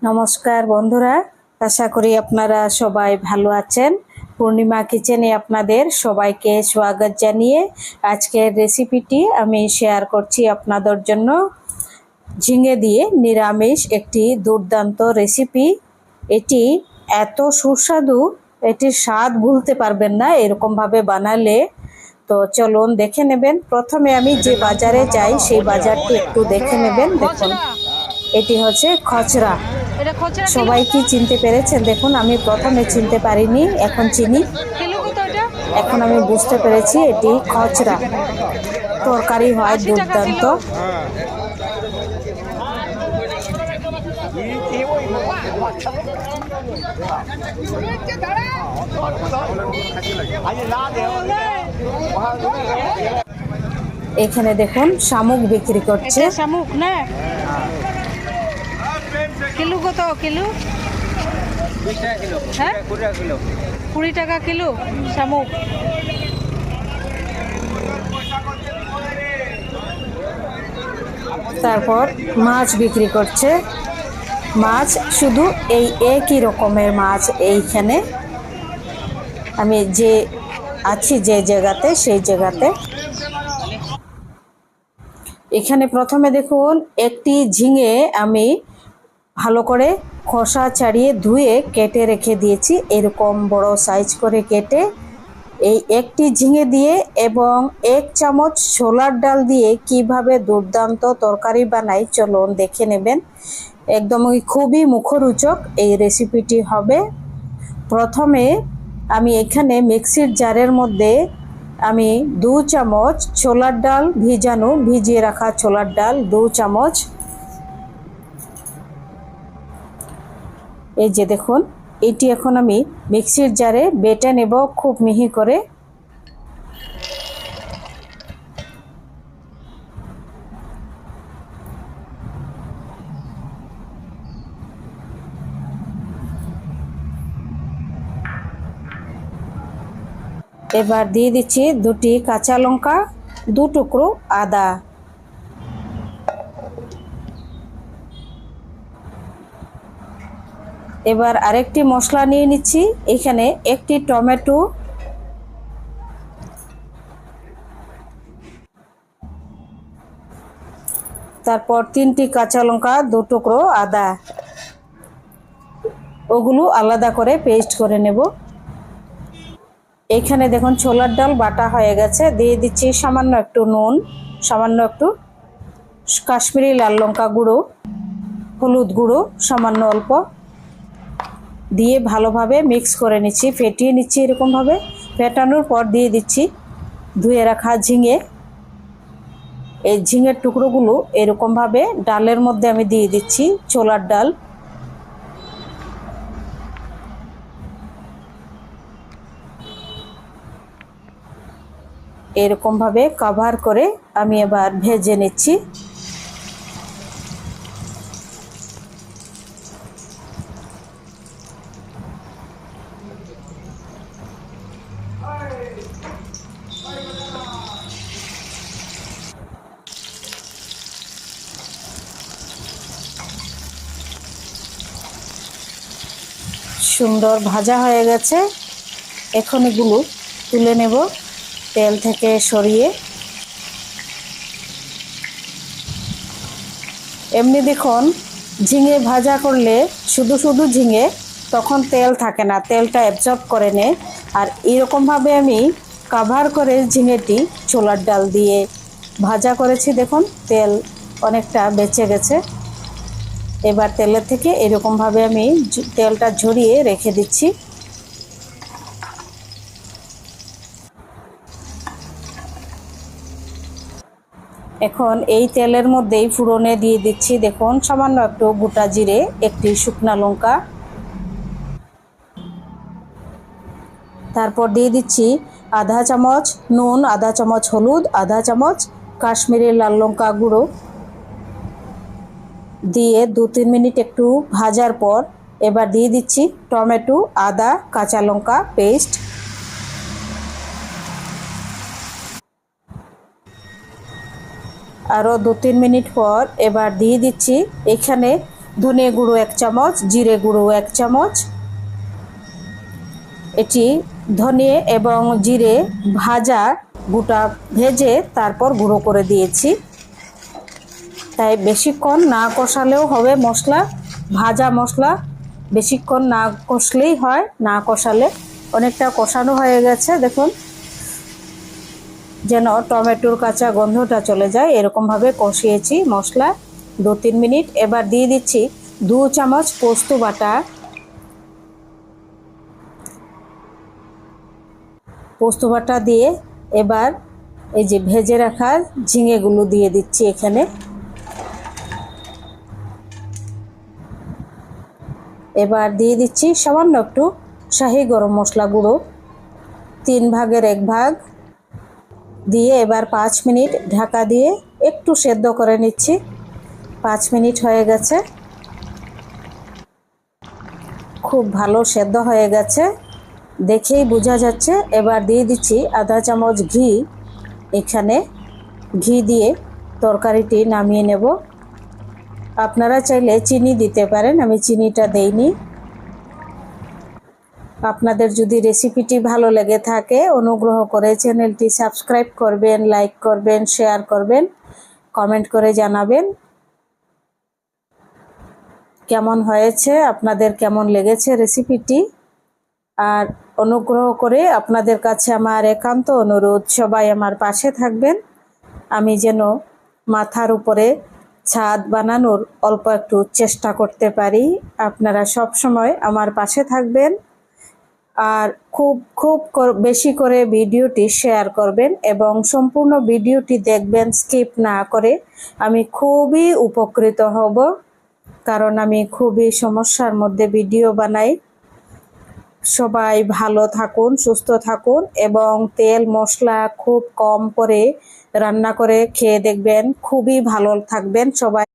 নমস্কার বন্ধুরা, আশা করি আপনারা সবাই ভালো আছেন। পূর্ণিমা কিচেনে আপনাদের সবাইকে স্বাগত জানিয়ে আজকের রেসিপিটি আমি শেয়ার করছি আপনাদের জন্য। ঝিঙে দিয়ে নিরামিষ একটি দুর্দান্ত রেসিপি। এটি এত সুস্বাদু, এটির স্বাদ ভুলতে পারবেন না এরকমভাবে বানালে। তো চলুন দেখে নেবেন। প্রথমে আমি যে বাজারে যাই সেই বাজারটি একটু দেখে নেবেন। দেখুন, এটি হচ্ছে খচরা। সবাই কি চিনতে পেরেছেন? দেখুন, আমি প্রথমে চিনতে পারিনি, এখন চিনি। এখন আমি বুঝতে পেরেছি এটি খচরা। তরকারি হয় দুর্দান্ত। এখানে দেখুন শামুক বিক্রি করছে। শামুক না কিলো কত? কিলো 20 টাকা কিলো শামুক। তারপর মাছ বিক্রি করছে। মাছ শুধু এই একই রকমের মাছ। এইখানে আমি যে আছি যে জায়গাতে, সেই জায়গাতে এখানে প্রথমে দেখুন একটি ঝিঙে আমি ভালো করে খোসা ছাড়িয়ে ধুয়ে কেটে রেখে দিয়েছি। এরকম বড় সাইজ করে কেটে এই একটি ঝিঙে দিয়ে এবং 1 চামচ ছোলার ডাল দিয়ে কিভাবে দুর্দান্ত তরকারি বানাই চলুন দেখে নেবেন। একদমই খুবই মুখরোচক এই রেসিপিটি হবে। প্রথমে আমি এখানে মিক্সির জারের মধ্যে আমি 2 চামচ ছোলার ডাল ভিজিয়ে রাখা ছোলার ডাল 2 চামচ, এই যে দেখুন, এটি এখন আমি মিক্সির জারে বেটে নেব খুব মিহি করে। এবার দিয়ে দিচ্ছি 2টি কাঁচা লঙ্কা, 2 টুকরো আদা। এবার আরেকটি মশলা নিয়ে নিচ্ছি। এখানে একটি টমেটো, তারপর 3টি কাঁচা লঙ্কা, 2 টুকরো আদা। ওগুলো আলাদা করে পেস্ট করে নেব। এখানে দেখুন ছোলার ডাল বাটা হয়ে গেছে। দিয়ে দিচ্ছি সামান্য একটু নুন, সামান্য একটু কাশ্মীরি লাল লঙ্কা গুঁড়ো, হলুদ গুঁড়ো সামান্য অল্প দিয়ে ভালোভাবে মিক্স করে নিচ্ছি, ফেটিয়ে নিচ্ছি। এরকমভাবে ফেটানোর পর দিয়ে দিচ্ছি ধুয়ে রাখা ঝিঙে। এই ঝিঙের টুকরোগুলো এরকমভাবে ডালের মধ্যে আমি দিয়ে দিচ্ছি, ছোলার ডাল। এরকমভাবে কভার করে আমি এবার ভেজে নিচ্ছি। সুন্দর ভাজা হয়ে গেছে। এখন এগুলো তুলে নেব তেল থেকে সরিয়ে। এমনি দেখুন, ঝিঙে ভাজা করলে শুধু শুধু ঝিঙে, তখন তেল থাকে না, তেলটা অ্যাবজর্ব করে নেয়। আর এরকমভাবে আমি কভার করে ঝিঙেটি ছোলার ডাল দিয়ে ভাজা করেছি। দেখুন তেল অনেকটা বেঁচে গেছে। এবার তেলের থেকে এরকমভাবে আমি তেলটা ঝরিয়ে রেখে দিচ্ছি। এখন এই তেলের মধ্যেই ফোড়নে দিয়ে দিচ্ছি দেখুন সামান্য একটু গোটা জিরে, একটি শুকনা লঙ্কা, তারপর দিয়ে দিচ্ছি আধা চামচ নুন, আধা চামচ হলুদ, আধা চামচ কাশ্মীরি লাল লঙ্কা গুঁড়ো দিয়ে 2-3 মিনিট একটু ভাজার পর এবার দিয়ে দিচ্ছি টমেটো, আদা, কাঁচা লঙ্কা পেস্ট। আরও 2-3 মিনিট পর এবার দিয়ে দিচ্ছি এখানে ধনে গুঁড়ো 1 চামচ, জিরে গুঁড়ো 1 চামচ। এটি ধনে এবং জিরে ভাজা, গোটা ভেজে তারপর গুঁড়ো করে দিয়েছি। তাই বেশিক্ষণ না কষালেও হবে মশলা, ভাজা মশলা বেশিক্ষণ না কষলেই হয়, না কষালে। অনেকটা কষানো হয়ে গেছে, দেখুন, যেন টমেটোর কাঁচা গন্ধটা চলে যায় এরকমভাবে কষিয়েছি মশলা 2-3 মিনিট। এবার দিয়ে দিচ্ছি 2 চামচ পোস্ত বাটা। পোস্ত বাটা দিয়ে এবার এই যে ভেজে রাখা ঝিঙেগুলো দিয়ে দিচ্ছি এখানে। এবার দিয়ে দিচ্ছি সামান্য একটু শাহি গরম মশলা গুঁড়ো, 3 ভাগের 1 ভাগ দিয়ে এবার 5 মিনিট ঢাকা দিয়ে একটু সেদ্ধ করে নিচ্ছি। 5 মিনিট হয়ে গেছে, খুব ভালো সেদ্ধ হয়ে গেছে, দেখেই বোঝা যাচ্ছে। এবার দিয়ে দিচ্ছি আধা চামচ ঘি। এখানে ঘি দিয়ে তরকারিটি নামিয়ে নেব। আপনারা চাইলে চিনি দিতে পারেন, আমি চিনিটা দেইনি। আপনাদের যদি রেসিপিটি ভালো লেগে থাকে অনুগ্রহ করে চ্যানেলটি সাবস্ক্রাইব করবেন, লাইক করবেন, শেয়ার করবেন, কমেন্ট করে জানাবেন কেমন হয়েছে, আপনাদের কেমন লেগেছে রেসিপিটি। আর অনুগ্রহ করে আপনাদের কাছে আমার একান্ত অনুরোধ, সবাই আমার পাশে থাকবেন। আমি যেন মাথার উপরে ছাদ বানানোর অল্প একটু চেষ্টা করতে পারি। আপনারা সব সময় আমার পাশে থাকবেন আর খুব খুব বেশি করে ভিডিওটি শেয়ার করবেন এবং সম্পূর্ণ ভিডিওটি দেখবেন স্কিপ না করে। আমি খুবই উপকৃত হব, কারণ আমি খুবই সমস্যার মধ্যে ভিডিও বানাই। সবাই ভালো থাকুন, সুস্থ থাকুন এবং তেল মশলা খুব কম করে রান্না করে খেয়ে দেখবেন, খুবই ভালো থাকবেন সবাই।